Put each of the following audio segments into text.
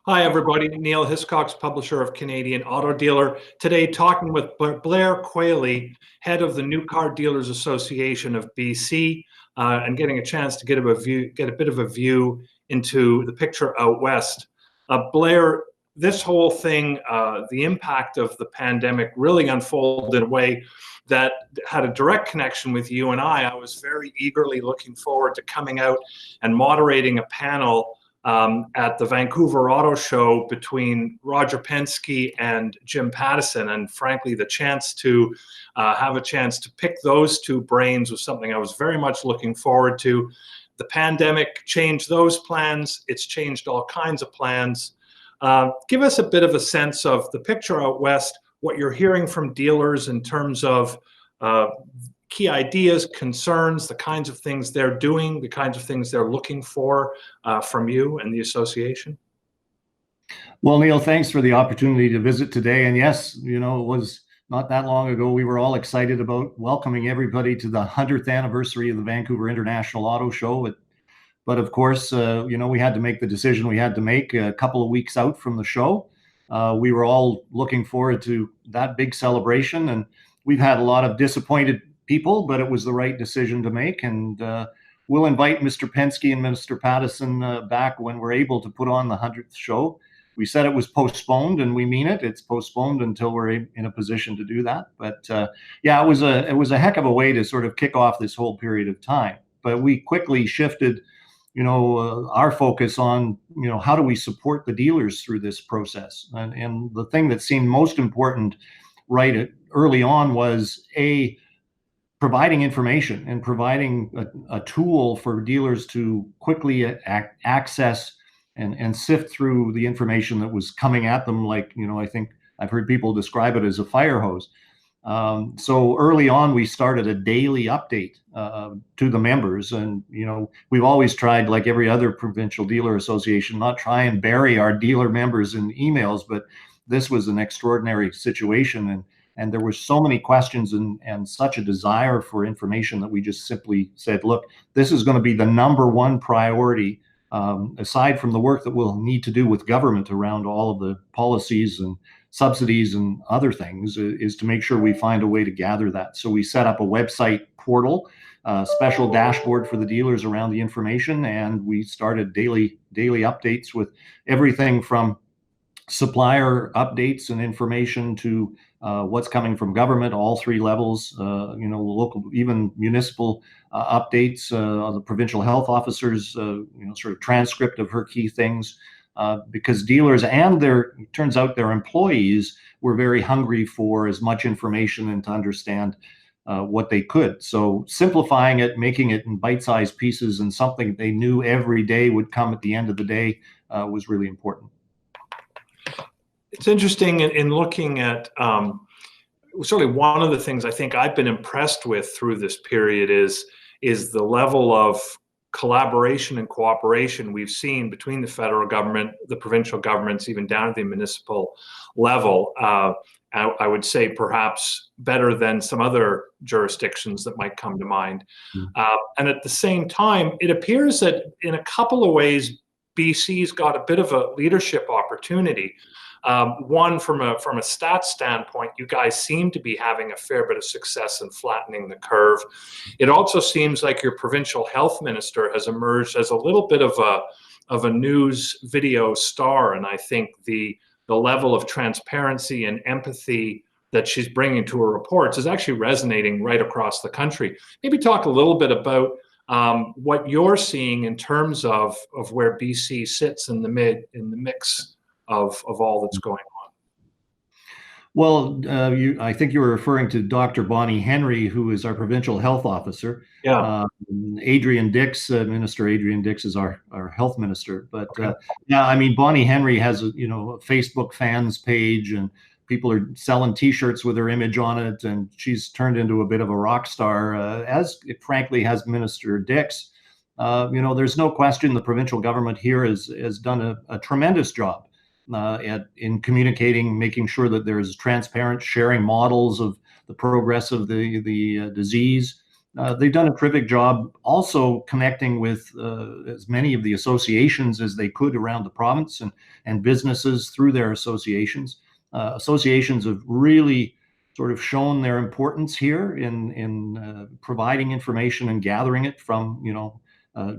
Hi, everybody. Neil Hiscox, publisher of Canadian Auto Dealer. Today, talking with Blair Qualey, head of the New Car Dealers Association of BC, and getting a chance to get a bit of a view into the picture out west. Blair, this whole thing, the impact of the pandemic really unfolded in a way that had a direct connection with you and I. I was very eagerly looking forward to coming out and moderating a panel at the Vancouver Auto Show between Roger Penske and Jim Pattison. And frankly, the chance to have a chance to pick those two brains was something I was very much looking forward to. The pandemic changed those plans. It's changed all kinds of plans. Give us a bit of a sense of the picture out west, what you're hearing from dealers in terms of key ideas, concerns, the kinds of things they're doing, the kinds of things they're looking for from you and the association. Well, Neil, thanks for the opportunity to visit today. And yes, it was not that long ago, we were all excited about welcoming everybody to the 100th anniversary of the Vancouver International Auto Show. But of course, we had to make the decision we had to make a couple of weeks out from the show. We were all looking forward to that big celebration, and we've had a lot of disappointed people, but it was the right decision to make. And we'll invite Mr. Penske and Mr. Pattison back when we're able to put on the 100th show. We said it was postponed, and we mean it. It's postponed until we're in a position to do that. But yeah, it was a heck of a way to sort of kick off this whole period of time. But we quickly shifted our focus on, how do we support the dealers through this process? And the thing that seemed most important early on was providing information and providing a tool for dealers to quickly access and sift through the information that was coming at them. Like, I think I've heard people describe it as a fire hose. So early on, we started a daily update to the members. And, we've always tried, like every other provincial dealer association, not try and bury our dealer members in emails, but this was an extraordinary situation. And there were so many questions and such a desire for information that we just simply said, look, this is going to be the #1 priority, aside from the work that we'll need to do with government around all of the policies and subsidies and other things, is to make sure we find a way to gather that. So we set up a website portal, a special dashboard for the dealers around the information, and we started daily updates with everything from supplier updates and information to what's coming from government, all three levels, local, even municipal updates, the provincial health officers, sort of transcript of her key things, because dealers and turns out their employees were very hungry for as much information and to understand what they could. So simplifying it, making it in bite-sized pieces and something they knew every day would come at the end of the day was really important. It's interesting in looking at certainly one of the things I think I've been impressed with through this period is the level of collaboration and cooperation we've seen between the federal government, the provincial governments, even down at the municipal level. I would say perhaps better than some other jurisdictions that might come to mind. And at the same time, it appears that in a couple of ways, BC's got a bit of a leadership opportunity. One, from a stats standpoint, you guys seem to be having a fair bit of success in flattening the curve. It also seems like your provincial health minister has emerged as a little bit of a news video star, and I think the level of transparency and empathy that she's bringing to her reports is actually resonating right across the country. Maybe talk a little bit about what you're seeing in terms of where BC sits in the mix of all that's going on. Well, I think you were referring to Dr. Bonnie Henry, who is our provincial health officer. Yeah. Adrian Dix, Minister Adrian Dix, is our health minister. But okay. Yeah, I mean, Bonnie Henry has a Facebook fans page, and people are selling T-shirts with her image on it, and she's turned into a bit of a rock star, as frankly has Minister Dix. There's no question the provincial government here has done a tremendous job in communicating, making sure that there's transparent sharing models of the progress of the disease, They've done a terrific job also connecting with as many of the associations as they could around the province, and businesses through their associations. Associations have really sort of shown their importance here in providing information and gathering it from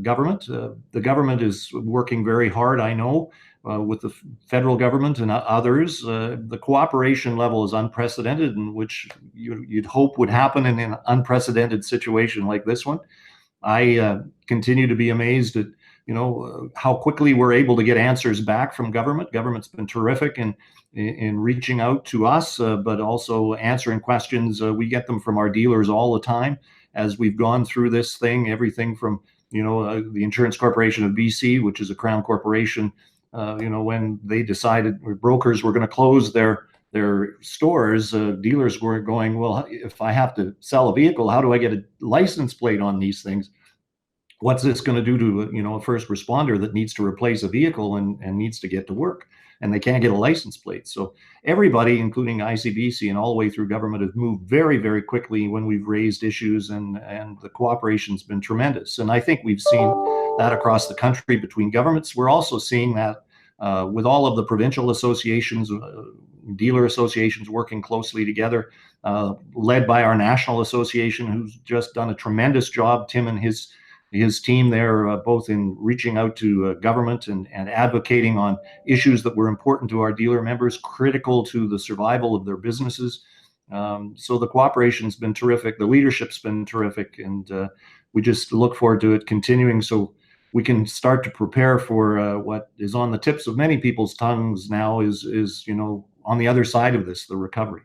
government. The government is working very hard, I know, with the federal government and others. The cooperation level is unprecedented, in which you'd hope would happen in an unprecedented situation like this one. I continue to be amazed at how quickly we're able to get answers back from government. Government's been terrific in reaching out to us, but also answering questions. We get them from our dealers all the time as we've gone through this thing. Everything from the Insurance Corporation of BC, which is a Crown corporation. When they decided, or brokers were going to close their stores, dealers were going, well, if I have to sell a vehicle, how do I get a license plate on these things? What's this going to do to a first responder that needs to replace a vehicle and needs to get to work, and they can't get a license plate? So everybody, including ICBC and all the way through government, has moved very, very quickly when we've raised issues, and the cooperation's been tremendous. And I think we've seen that across the country between governments. We're also seeing that with all of the provincial associations, dealer associations working closely together, led by our national association, who's just done a tremendous job. Tim and his team there, both in reaching out to government and advocating on issues that were important to our dealer members, critical to the survival of their businesses. So the cooperation's been terrific. The leadership's been terrific, and we just look forward to it continuing, so we can start to prepare for what is on the tips of many people's tongues now is on the other side of this, the recovery.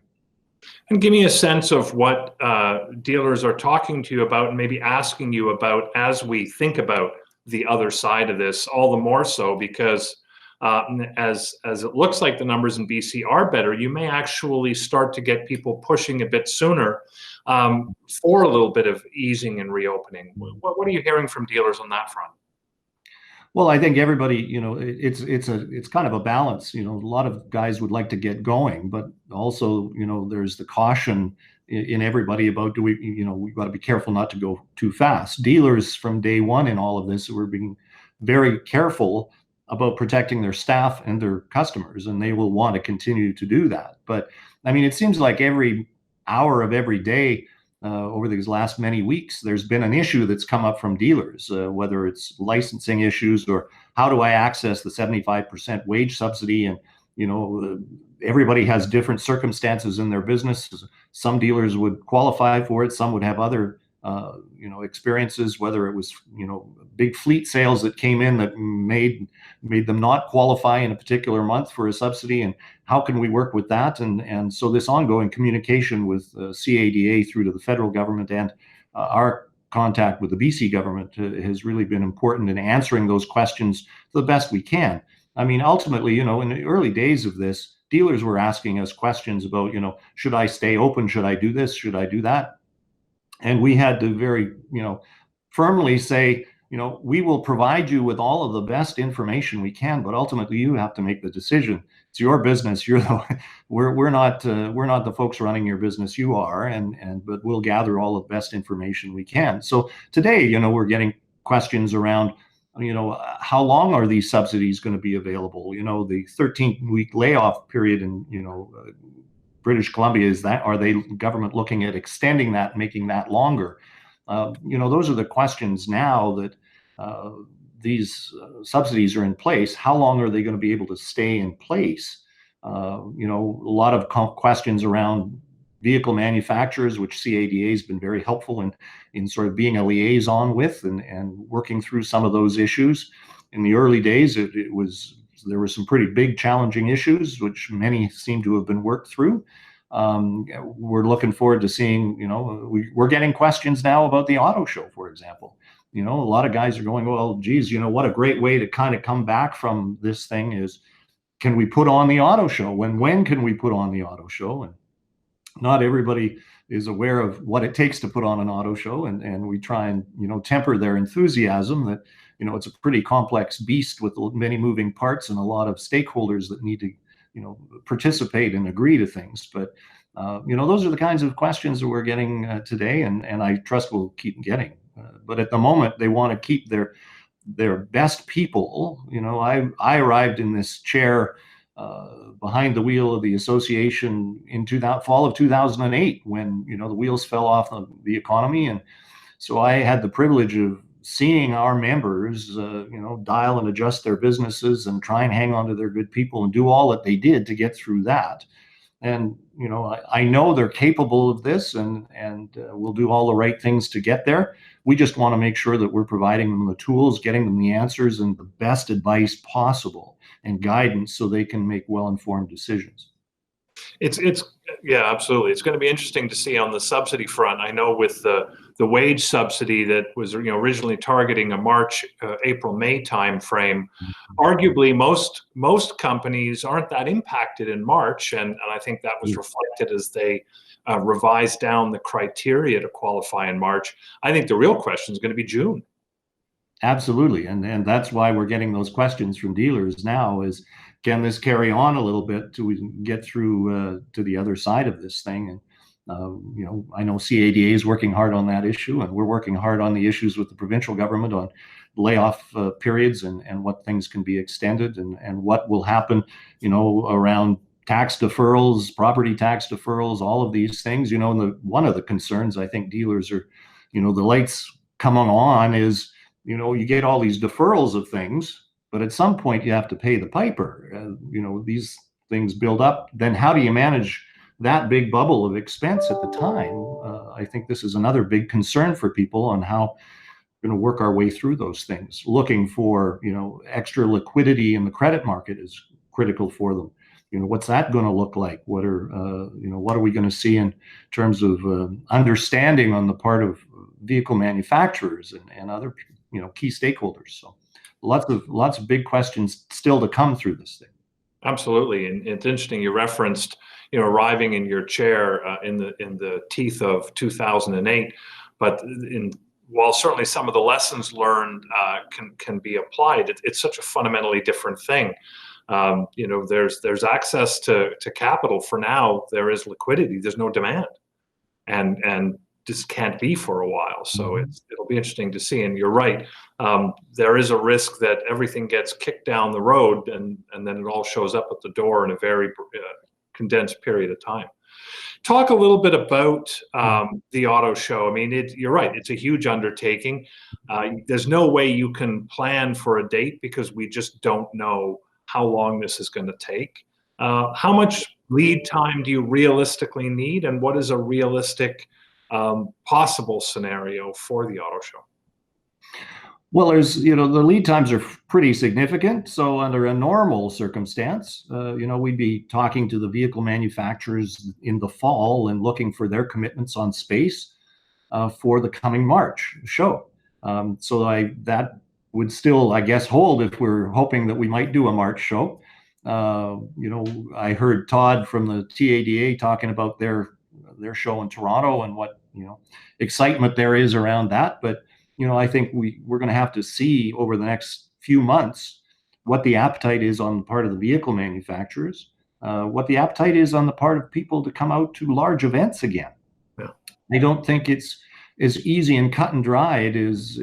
And give me a sense of what dealers are talking to you about and maybe asking you about as we think about the other side of this, all the more so because as it looks like the numbers in BC are better, you may actually start to get people pushing a bit sooner for a little bit of easing and reopening. What are you hearing from dealers on that front? Well, I think everybody, it's kind of a balance. A lot of guys would like to get going, but also, there's the caution in everybody about we've got to be careful not to go too fast. Dealers from day one in all of this were being very careful about protecting their staff and their customers, and they will want to continue to do that. But I mean, it seems like every hour of every day over these last many weeks, there's been an issue that's come up from dealers, whether it's licensing issues or how do I access the 75% wage subsidy. And, everybody has different circumstances in their business. Some dealers would qualify for it. Some would have other, experiences, whether it was, big fleet sales that came in that made them not qualify in a particular month for a subsidy. And how can we work with that? And so this ongoing communication with CADA through to the federal government and our contact with the BC government has really been important in answering those questions the best we can. I mean, ultimately, in the early days of this, dealers were asking us questions about, should I stay open? Should I do this? Should I do that? And we had to very, firmly say, we will provide you with all of the best information we can, but ultimately you have to make the decision. It's your business. We're not the folks running your business. You are, but we'll gather all of the best information we can. So today, we're getting questions around, how long are these subsidies going to be available? The 13-week layoff period in, British Columbia, are they government looking at extending that, making that longer? Those are the questions now that these subsidies are in place. How long are they going to be able to stay in place? A lot of questions around vehicle manufacturers, which CADA has been very helpful in sort of being a liaison with and working through some of those issues. In the early days, there were some pretty big challenging issues, which many seem to have been worked through. We're looking forward to seeing, we're getting questions now about the auto show, for example. A lot of guys are going, well, geez, what a great way to kind of come back from this thing is, can we put on the auto show? When can we put on the auto show? And not everybody is aware of what it takes to put on an auto show. And we try and, temper their enthusiasm that, it's a pretty complex beast with many moving parts and a lot of stakeholders that need to, participate and agree to things. But Those are the kinds of questions that we're getting today, and I trust we'll keep getting. But at the moment, they want to keep their best people. I arrived in this chair behind the wheel of the association in fall of 2008 when the wheels fell off the economy, and so I had the privilege of seeing our members dial and adjust their businesses and try and hang on to their good people and do all that they did to get through that. And I know they're capable of this, and we'll do all the right things to get there. We just want to make sure that we're providing them the tools, getting them the answers and the best advice possible and guidance so they can make well-informed decisions. Yeah, absolutely. It's going to be interesting to see on the subsidy front. I know with the wage subsidy that was originally targeting a March, April, May timeframe, arguably most companies aren't that impacted in March, and I think that was reflected as they revised down the criteria to qualify in March. I think the real question is going to be June. Absolutely, and that's why we're getting those questions from dealers now is, can this carry on a little bit till we can get through to the other side of this thing? And I know CADA is working hard on that issue, and we're working hard on the issues with the provincial government on layoff periods and what things can be extended and what will happen, around tax deferrals, property tax deferrals, all of these things. One of the concerns I think dealers are, the lights coming on is, you get all these deferrals of things, but at some point you have to pay the piper. These things build up. Then how do you manage that big bubble of expense at the time? I think this is another big concern for people on how we're going to work our way through those things. Looking for, extra liquidity in the credit market is critical for them. What's that going to look like? What are we going to see in terms of understanding on the part of vehicle manufacturers and other key stakeholders? So lots of big questions still to come through this thing. Absolutely. And it's interesting you referenced arriving in your chair in the teeth of 2008, but while certainly some of the lessons learned can be applied, it's such a fundamentally different thing. There's access to capital for now. There is liquidity. There's no demand, and this can't be for a while. So it'll be interesting to see. And you're right. There is a risk that everything gets kicked down the road, and then it all shows up at the door in a very condensed period of time. Talk a little bit about the auto show. I mean, you're right. It's a huge undertaking. There's no way you can plan for a date because we just don't know how long this is going to take. How much lead time do you realistically need, and what is a realistic possible scenario for the auto show? Well, there's, the lead times are pretty significant. So under a normal circumstance, we'd be talking to the vehicle manufacturers in the fall and looking for their commitments on space for the coming March show. So that would still, I guess, hold if we're hoping that we might do a March show. I heard Todd from the TADA talking about their show in Toronto and what, excitement there is around that. But I think we're going to have to see over the next few months what the appetite is on the part of the vehicle manufacturers, what the appetite is on the part of people to come out to large events again. Yeah. I don't think it's as easy and cut and dried as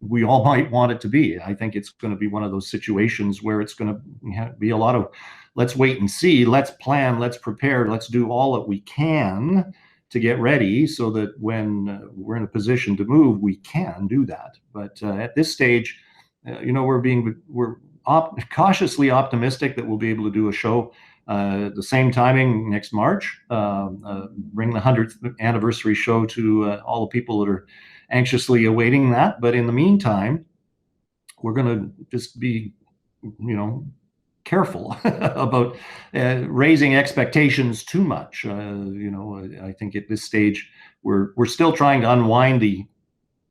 we all might want it to be. I think it's going to be one of those situations where it's going to be a lot of let's wait and see, let's plan, let's prepare, let's do all that we can to get ready so that when we're in a position to move, we can do that. But at this stage, we're cautiously optimistic that we'll be able to do a show the same timing next March, bring the 100th anniversary show to all the people that are anxiously awaiting that. But in the meantime, we're going to just be, careful about raising expectations too much. I think at this stage we're still trying to unwind the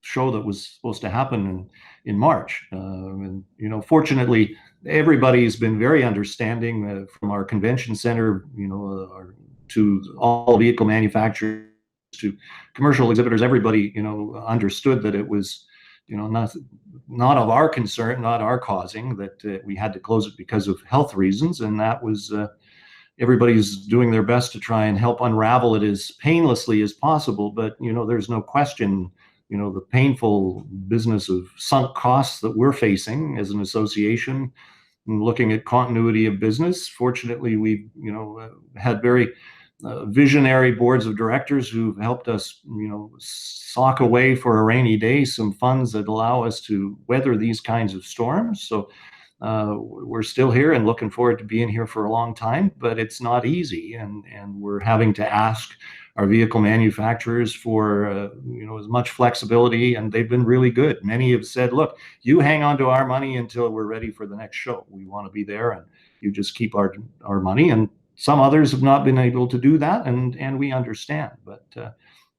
show that was supposed to happen in March. And fortunately, everybody's been very understanding from our convention center, to all vehicle manufacturers, to commercial exhibitors. Everybody, understood that it was, not of our concern, not our causing, that we had to close it because of health reasons, and that was everybody's doing their best to try and help unravel it as painlessly as possible. But, there's no question, the painful business of sunk costs that we're facing as an association and looking at continuity of business. Fortunately, we've, had very visionary boards of directors who've helped us, sock away for a rainy day some funds that allow us to weather these kinds of storms. So we're still here and looking forward to being here for a long time, but it's not easy. And we're having to ask our vehicle manufacturers for, as much flexibility, and they've been really good. Many have said, look, you hang on to our money until we're ready for the next show. We want to be there, and you just keep our money. And some others have not been able to do that, and we understand, but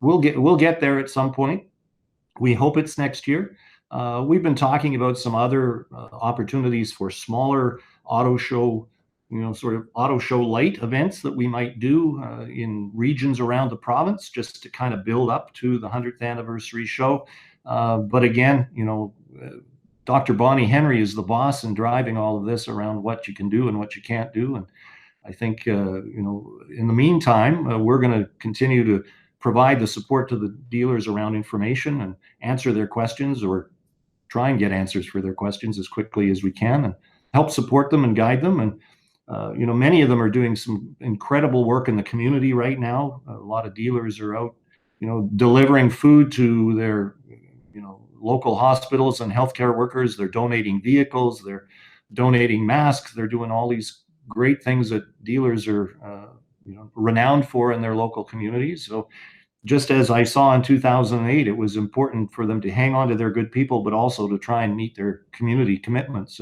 we'll get there at some point. We hope it's next year. We've been talking about some other opportunities for smaller auto show, sort of auto show light events that we might do in regions around the province, just to kind of build up to the 100th anniversary show. But again, Dr. Bonnie Henry is the boss and driving all of this around what you can do and what you can't do. And I think, in the meantime, we're going to continue to provide the support to the dealers around information and answer their questions, or try and get answers for their questions as quickly as we can, and help support them and guide them. And, many of them are doing some incredible work in the community right now. A lot of dealers are out, delivering food to their, local hospitals and healthcare workers. They're donating vehicles, they're donating masks, they're doing all these great things that dealers are, renowned for in their local communities. So just as I saw in 2008, it was important for them to hang on to their good people, but also to try and meet their community commitments.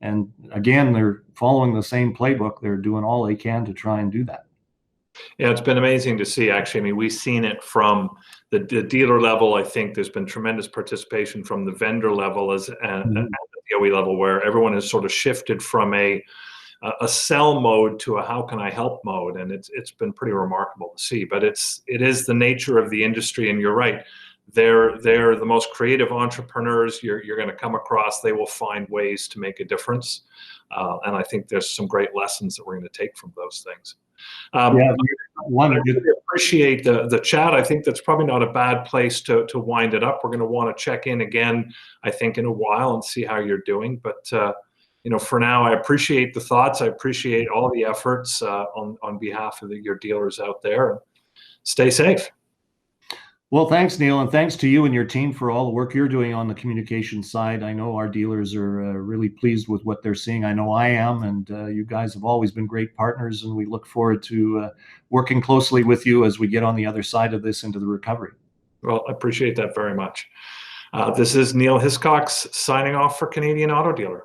And again, they're following the same playbook. They're doing all they can to try and do that. Yeah, it's been amazing to see, actually. I mean, we've seen it from the dealer level. I think there's been tremendous participation from the vendor level at the DOE level, where everyone has sort of shifted from a sell mode to a how can I help mode, and it's been pretty remarkable to see. But it is the nature of the industry, and you're right. They're the most creative entrepreneurs you're going to come across. They will find ways to make a difference, and I think there's some great lessons that we're going to take from those things. I really appreciate the chat. I think that's probably not a bad place to wind it up. We're going to want to check in again, I think, in a while and see how you're doing. But for now, I appreciate the thoughts. I appreciate all the efforts on behalf of your dealers out there. Stay safe. Well, thanks, Neil, and thanks to you and your team for all the work you're doing on the communication side. I know our dealers are really pleased with what they're seeing. I know I am, and you guys have always been great partners, and we look forward to working closely with you as we get on the other side of this into the recovery. Well, I appreciate that very much. This is Neil Hiscox signing off for Canadian Auto Dealer.